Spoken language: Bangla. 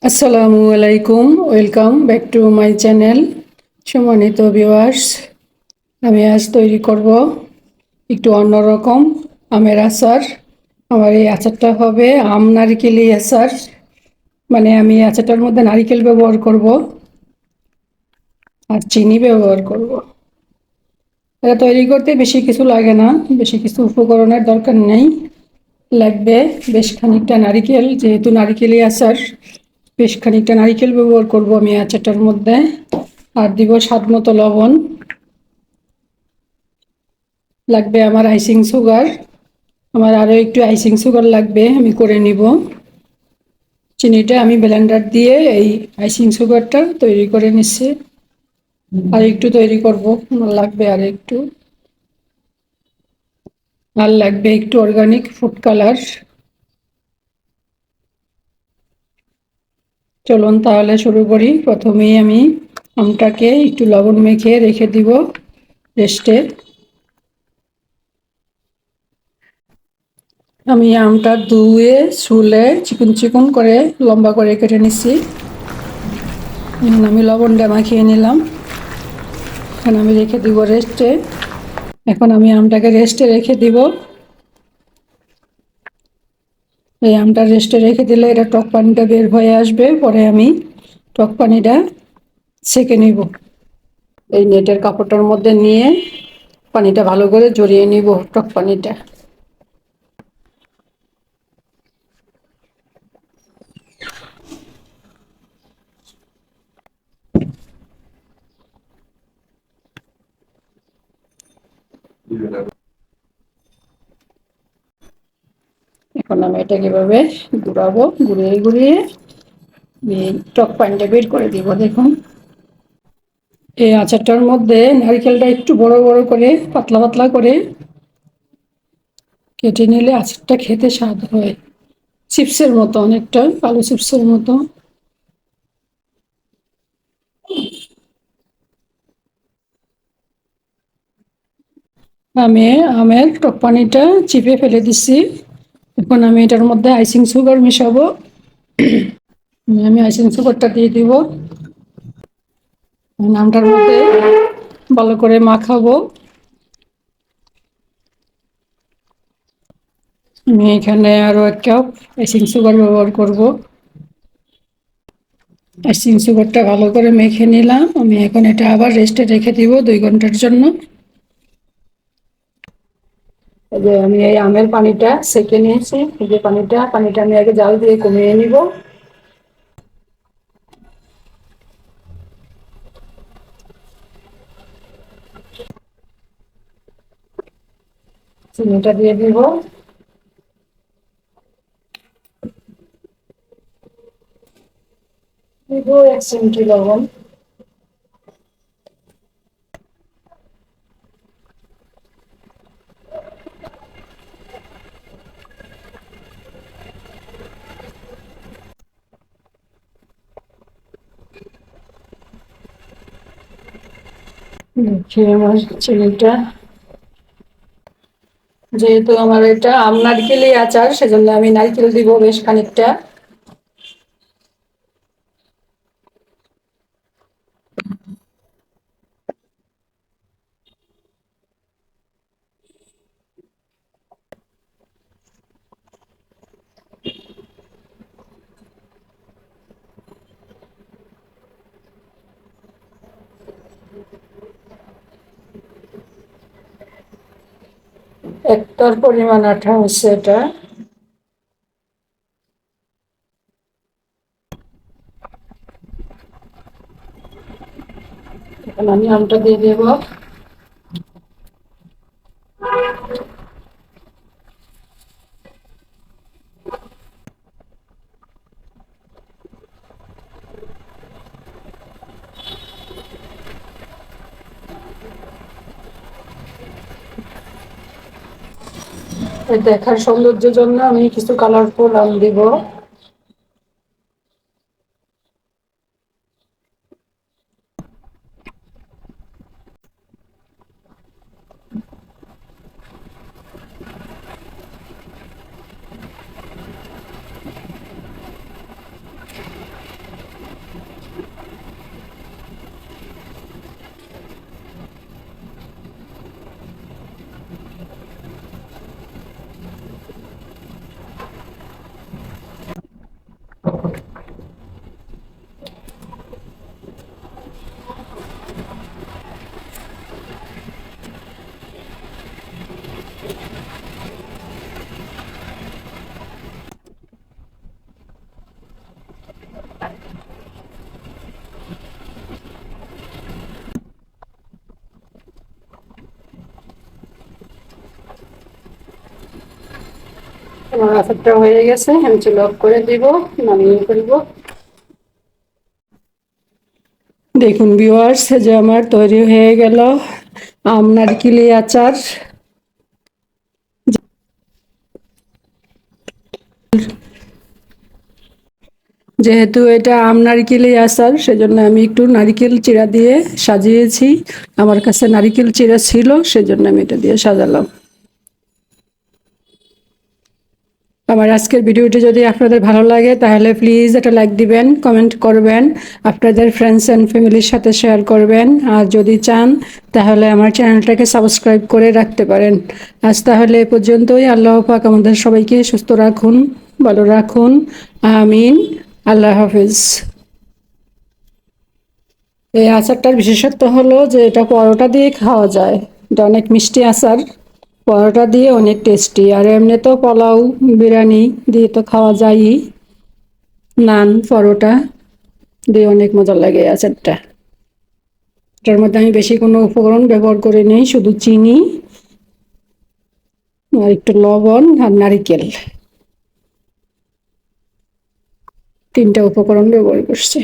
আসসালামু আলাইকুম, welcome back to my channel. সম্মানিত ভিউয়ার্স, আমি আজ তৈরি করব একটু অন্যরকম আমের আচার। আমার এই আচারটা হবে আম নারিকেলি আচার। মানে আমি আচারটার মধ্যে নারিকেল ব্যবহার করব আর চিনি ব্যবহার করব। এটা তৈরি করতে বেশি কিছু লাগে না, বেশি কিছু উপকরণের দরকার নেই। লাগবে বেশ খানিকটা নারিকেল, যেহেতু নারিকেলি আচার বেশ খানিকটা নারিকেল ব্যবহার করব আমি আচারটার মধ্যে। আর দিব স্বাদ মতো লবণ। লাগবে আমার আইসিং সুগার, আমার আরও একটু আইসিং সুগার লাগবে, আমি করে নিব। চিনিটা আমি ব্লেন্ডার দিয়ে এই আইসিং সুগারটা তৈরি করে নিচ্ছি। আর একটু তৈরি করব, লাগবে আর একটু। আর লাগবে একটু অর্গানিক ফুড কালার। চলুন তাহলে শুরু করি। প্রথমেই আমি আমটাকে একটু লবণ মেখে রেখে দিব রেস্টে। আমি আমটা ধুয়ে ছুলে চিকন চিকন করে লম্বা করে কেটে নিচ্ছি। এখন আমি লবণটা মাখিয়ে নিলাম। এখন আমি রেখে দিব রেস্টে। এখন আমি আমটাকে রেস্টে রেখে দিব। এই আমটা রেস্টে রেখে দিলে এটা টক পানিটা বের হয়ে আসবে, পরে আমি টক পানিটা ছেঁকে নিব। এই নেটের কাপড়টার মধ্যে নিয়ে পানিটা ভালো করে জড়িয়ে নিব, টক পানিটা। এখন আমি এটা কিভাবে ঘুরাবো, ঘুরিয়ে ঘুরিয়ে টক পানিটা বের করে দিব। দেখুন, এই আচারটার মধ্যে নারকেলটা একটু বড় বড় করে পাতলা পাতলা করে কেটে নিলে আচারটা খেতে স্বাদ হয়, চিপসের মতো, অনেকটা আলু চিপসের মতো। আমি আমের টক পানিটা চিপে ফেলে দিচ্ছি। এখন আমি এটার মধ্যে আইসিং সুগার মেশাবো। আমি আইসিং সুগারটা দিয়ে দিব। আমটার মধ্যে ভালো করে মাখাবো। আমি এখানে আরও 1 কাপ আইসিং সুগার ব্যবহার করব। আইসিং সুগারটা ভালো করে মেখে নিলাম। আমি এখন এটা আবার রেস্টে রেখে দিব 2 ঘন্টার জন্য। এই যে আমি এই আমের পানিটা সেকে নিয়েছি। এই যে পানিটা আমি আগে জাল দিয়ে কমিয়ে নিব। চিনিটা দিয়ে দিব। দিব 1 চিমটি লবণ। আমার চিনিটা, যেহেতু আমার এটা আম নারকেলি আচার, সেজন্য আমি নারকেল দিব বেশ খানিকটা। একটার পরিমাণ আঠা হচ্ছে এটা। এখন আমি আমটা দিয়ে দেব। দেখার সৌন্দর্যের জন্য আমি কিছু কালারফুল আম দিব। আমার আচারটা হয়ে গেছে, আমি চুলা অফ করে দিব, নামিয়ে ফেলবো। দেখুন ভিউয়ার্স, যে আমার তৈরি হয়ে গেল আম নারকেলি আচার। যেহেতু এটা আম নারকেলি আচার, সেজন্য আমি একটু নারিকেল চিড়া দিয়ে সাজিয়েছি। আমার কাছে নারিকেল চিড়া ছিল, সেজন্য আমি এটা দিয়ে সাজালাম। আমার আজকের ভিডিওটি যদি আপনাদের ভালো লাগে তাহলে প্লিজ একটা লাইক দিবেন, কমেন্ট করবেন, আপনাদের ফ্রেন্ডস অ্যান্ড ফ্যামিলির সাথে শেয়ার করবেন। আর যদি চান তাহলে আমার চ্যানেলটাকে সাবস্ক্রাইব করে রাখতে পারেন। আজ তাহলে এ পর্যন্তই। আল্লাহ পাক আমাদের সবাইকে সুস্থ রাখুন, ভালো রাখুন, আমিন। আল্লাহ হাফিজ। এই আচারটার বিশেষত্ব হলো যে এটা পরোটা দিয়ে খাওয়া যায়। এটা অনেক মিষ্টি আচার, পরোটা দিয়ে অনেক টেস্টি। আর এমনি তো পোলাও, বিরিয়ানি দিয়ে তো খাওয়া যায়ই, নান, পরোটা দিয়ে অনেক মজা লাগে এই আচারটা। এটার মধ্যে আমি বেশি কোনো উপকরণ ব্যবহার করি নি, শুধু চিনি আর একটু লবণ আর নারিকেল, 3টা উপকরণ ব্যবহার করছি।